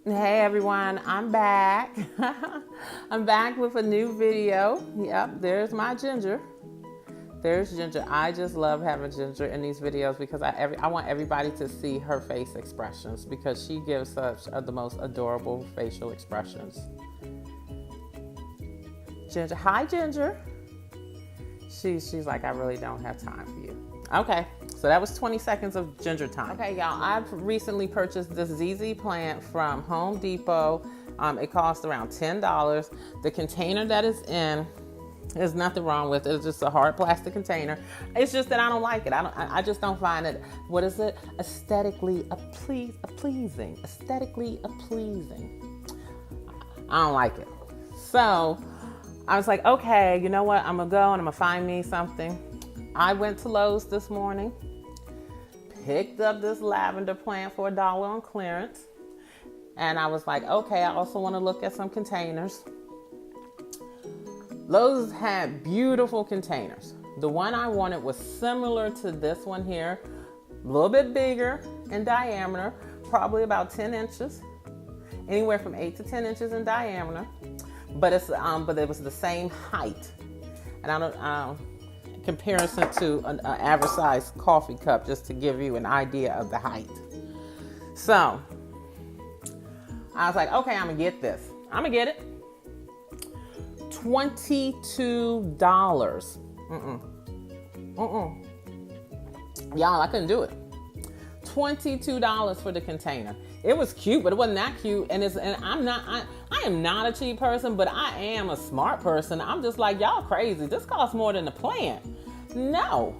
Hey everyone, I'm back. I'm back with a new video. Yep, there's my Ginger. There's Ginger. I just love having Ginger in these videos because I want everybody to see her face expressions because she gives such the most adorable facial expressions. Ginger, hi Ginger. She's like, I really don't have time for you. Okay, so that was 20 seconds of Ginger time. Okay, y'all, I've recently purchased this ZZ plant from Home Depot. It cost around $10. The container that it's in, there's nothing wrong with it. It's just a hard plastic container. It's just that I don't like it. I just don't find it, what is it? Aesthetically pleasing. Aesthetically pleasing. I don't like it. So I was like, okay, you know what? I'm gonna go and I'm gonna find me something. I went to Lowe's this morning, picked up this lavender plant for $1 on clearance. And I was like, okay, I also want to look at some containers. Lowe's had beautiful containers. The one I wanted was similar to this one here, a little bit bigger in diameter, probably about 10 inches, anywhere from 8 to 10 inches in diameter. But it was the same height. And I don't comparison to an average size coffee cup, just to give you an idea of the height. So I was like, okay, I'm gonna get this. I'm gonna get it. $22. Y'all, I couldn't do it. $22 for the container. It was cute, but it wasn't that cute. And I am not a cheap person, but I am a smart person. I'm just like, y'all crazy. This costs more than the plant. No,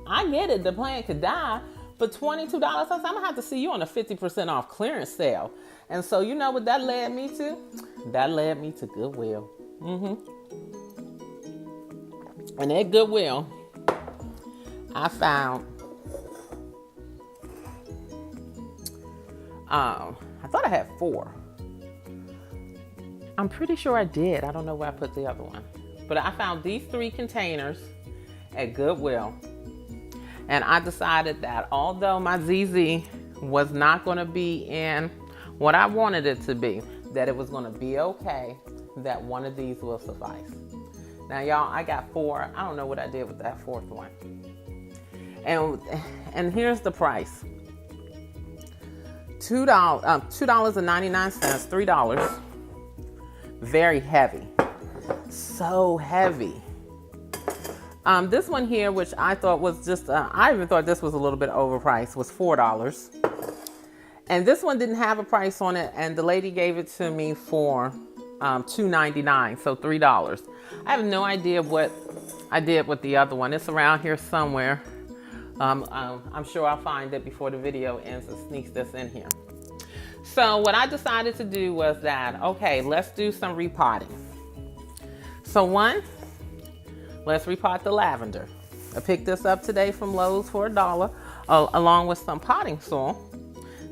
I get it. The plant could die, but $22. I said, I'm gonna have to see you on a 50% off clearance sale. And so you know what that led me to? That led me to Goodwill. And at Goodwill, I found I thought I had 4. I'm pretty sure I did. I don't know where I put the other one. But I found these 3 containers at Goodwill. And I decided that although my ZZ was not going to be in what I wanted it to be, that it was going to be okay, that one of these will suffice. Now, y'all, I got 4. I don't know what I did with that 4th one. And here's the price. $2.99, $3. Very heavy. So heavy. This one here, which I thought was just, I even thought this was a little bit overpriced, was $4. And this one didn't have a price on it, and the lady gave it to me for $2.99, so $3. I have no idea what I did with the other one. It's around here somewhere. I'm sure I'll find it before the video ends and sneaks this in here. So what I decided to do was that, okay, let's do some repotting. So let's repot the lavender. I picked this up today from Lowe's for $1, along with some potting soil.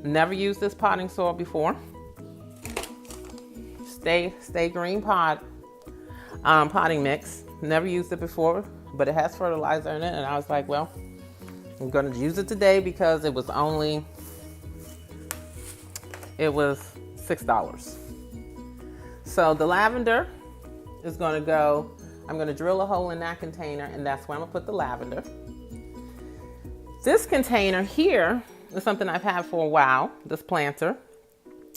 Never used this potting soil before. Stay Green potting mix. Never used it before, but it has fertilizer in it, and I was like, well, I'm gonna use it today because it was $6. So the lavender is gonna go, I'm gonna drill a hole in that container, and that's where I'm gonna put the lavender. This container here is something I've had for a while, this planter,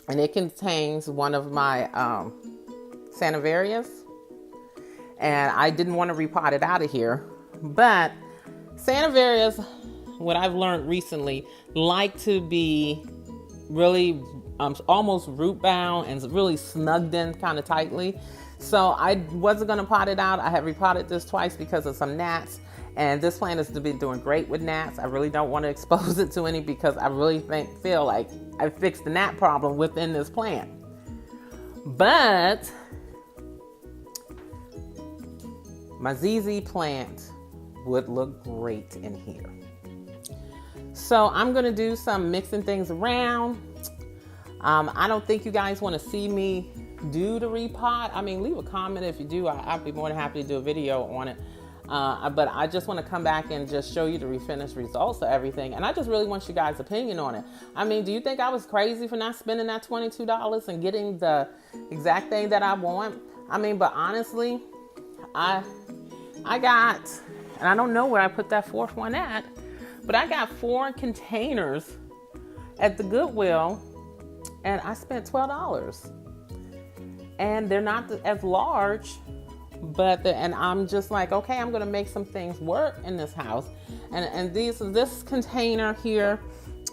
and it contains one of my Sanaverias, and I didn't want to repot it out of here, but Sanaverias, what I've learned recently, like to be really almost root bound and really snugged in kind of tightly. So I wasn't going to pot it out. I have repotted this twice because of some gnats, and this plant has been doing great with gnats. I really don't want to expose it to any because I really feel like I fixed the gnat problem within this plant. But my ZZ plant would look great in here. So I'm going to do some mixing things around. I don't think you guys want to see me do the repot. I mean, leave a comment if you do. I'd be more than happy to do a video on it. But I just want to come back and just show you the refinished results of everything. And I just really want you guys' opinion on it. I mean, do you think I was crazy for not spending that $22 and getting the exact thing that I want? I mean, but honestly, I got, and I don't know where I put that fourth one at, but I got 4 containers at the Goodwill, and I spent $12. And they're not as large, but and I'm just like, okay, I'm gonna make some things work in this house. And this container here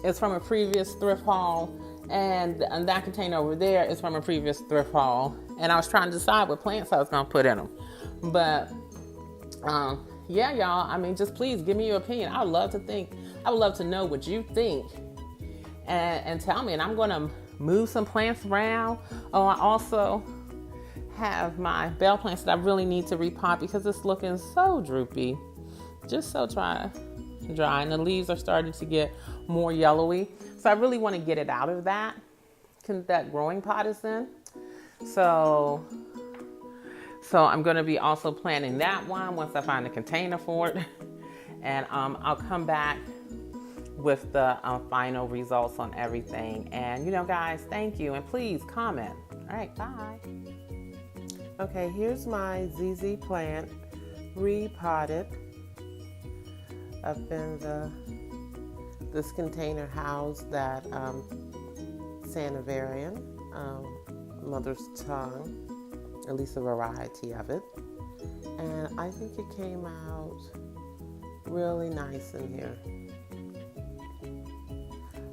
is from a previous thrift haul, and that container over there is from a previous thrift haul. And I was trying to decide what plants I was gonna put in them, but yeah, y'all. I mean, just please give me your opinion. I would love to know what you think, and tell me. And I'm gonna move some plants around. Oh, I also have my bell plants that I really need to repot because it's looking so droopy, just so dry, and the leaves are starting to get more yellowy. So I really want to get it out of that growing pot is in. So I'm going to be also planting that one once I find a container for it. And I'll come back with the final results on everything. And, guys, thank you. And please comment. All right, bye. Okay, here's my ZZ plant repotted up in this container housed that Sanavarian, mother's tongue, at least a variety of it. And I think it came out really nice in here.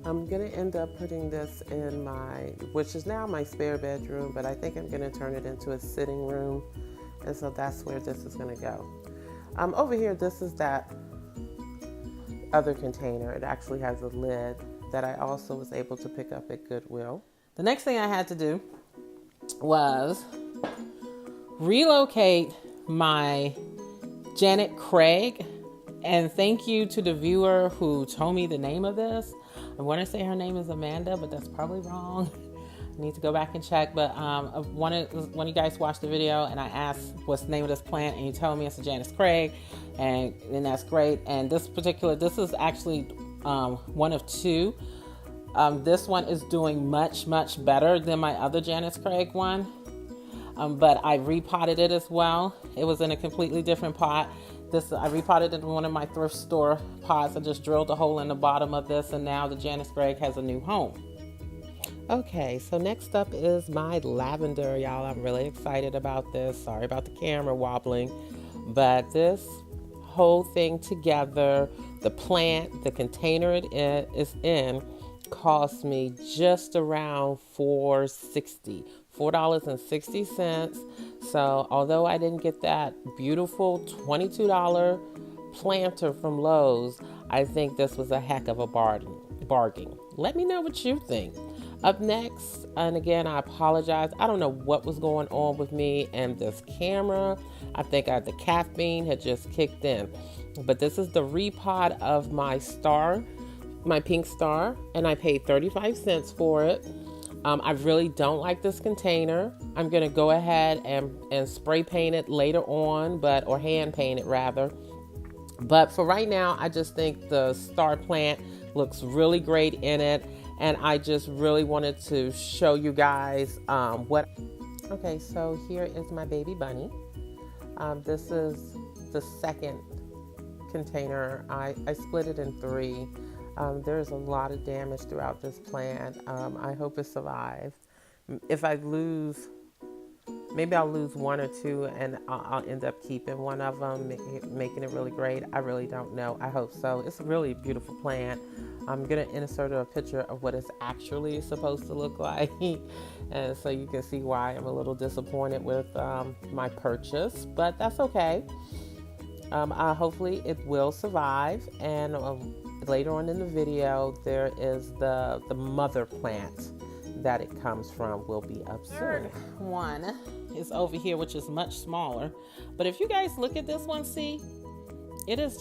I'm gonna end up putting this in which is now my spare bedroom, but I think I'm gonna turn it into a sitting room. And so that's where this is gonna go. Over here, this is that other container. It actually has a lid that I also was able to pick up at Goodwill. The next thing I had to do was relocate my Janet Craig. And thank you to the viewer who told me the name of this. I want to say her name is Amanda, but that's probably wrong. I need to go back and check. But one of you guys watched the video, and I asked what's the name of this plant, and you told me it's a Janice Craig, and that's great. And this is actually one of 2. This one is doing much, much better than my other Janice Craig one. But I repotted it as well. It was in a completely different pot. I repotted it in one of my thrift store pots. I just drilled a hole in the bottom of this, and now the Janice Craig has a new home. Okay, so next up is my lavender, y'all. I'm really excited about this. Sorry about the camera wobbling, but this whole thing together, the plant, the container it is in, cost me just around $4.60. So although I didn't get that beautiful $22 planter from Lowe's, I think this was a heck of a bargain. Let me know what you think. Up next, and again, I apologize. I don't know what was going on with me and this camera. I think the caffeine had just kicked in. But this is the repot of my pink star, and I paid 35 cents for it. I really don't like this container. I'm going to go ahead and spray paint it later on, or hand paint it rather. But for right now, I just think the star plant looks really great in it. And I just really wanted to show you guys what. Okay, so here is my baby bunny. This is the second container. I split it in 3. There's a lot of damage throughout this plant. I hope it survives. If I lose, maybe I'll lose 1 or 2, and I'll end up keeping one of them, making it really great. I really don't know. I hope so. It's a really beautiful plant. I'm going to insert a picture of what it's actually supposed to look like, and so you can see why I'm a little disappointed with my purchase, but that's okay. Hopefully it will survive, and later on in the video, there is the mother plant that it comes from will be up soon. Third one is over here, which is much smaller. But if you guys look at this one, see, it is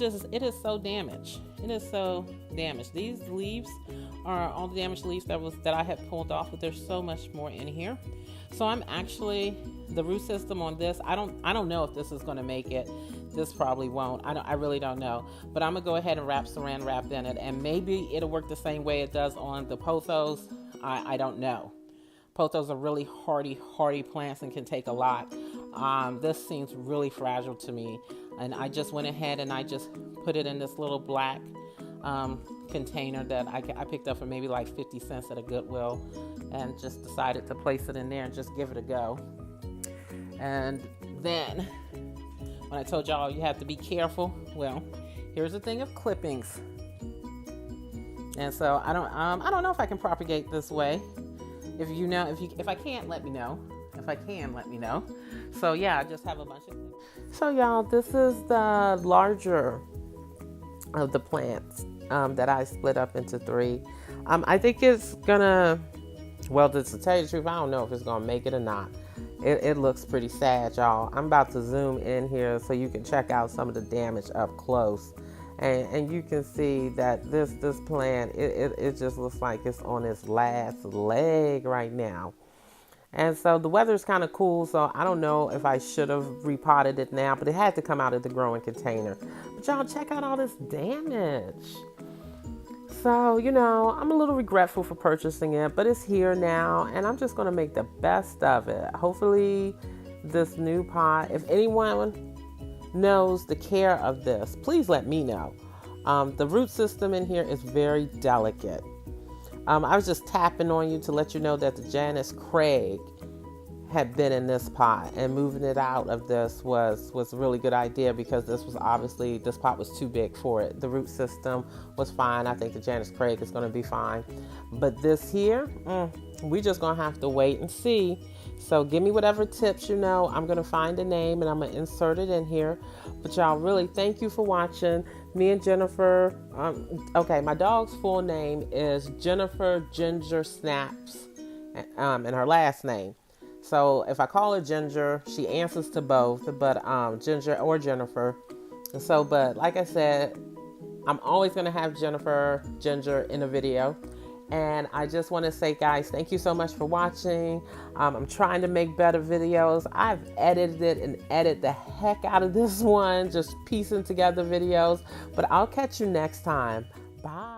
so damaged. It is so damaged. These leaves are all the damaged leaves that I had pulled off, but there's so much more in here. So I'm actually, the root system on this, I don't know if this is going to make it. this probably won't. I really don't know. But I'm going to go ahead and wrap saran wrap in it. And maybe it'll work the same way it does on the pothos. I don't know. Pothos are really hardy plants and can take a lot. This seems really fragile to me. And I just went ahead and I just put it in this little black container that I picked up for maybe like 50 cents at a Goodwill, and just decided to place it in there and just give it a go. And then when I told y'all you have to be careful, well, here's a thing of clippings. And so I don't know if I can propagate this way. If I can't, let me know. If I can, let me know. So yeah, I just have a bunch of clippings. So y'all, this is the larger of the plants that I split up into 3. I think it's gonna, well, to tell you the truth, I don't know if it's gonna make it or not. It looks pretty sad, y'all. I'm about to zoom in here so you can check out some of the damage up close. And you can see that this plant, it just looks like it's on its last leg right now. And so the weather's kind of cool, so I don't know if I should have repotted it now, but it had to come out of the growing container. But y'all, check out all this damage. So, I'm a little regretful for purchasing it, but it's here now, and I'm just going to make the best of it. Hopefully, this new pot, if anyone knows the care of this, please let me know. The root system in here is very delicate. I was just tapping on you to let you know that the Janice Craig had been in this pot, and moving it out of this was a really good idea, because this pot was too big for it. The root system was fine. I think the Janice Craig is going to be fine. But this here, we just going to have to wait and see. So give me whatever tips I'm going to find a name and I'm going to insert it in here. But y'all, really, thank you for watching. Me and Jennifer, my dog's full name is Jennifer Ginger Snaps, and her last name. So if I call her Ginger, she answers to both, but Ginger or Jennifer. And so, but like I said, I'm always going to have Ginger in a video. And I just want to say, guys, thank you so much for watching. I'm trying to make better videos. I've edited it and edited the heck out of this one, just piecing together videos. But I'll catch you next time. Bye.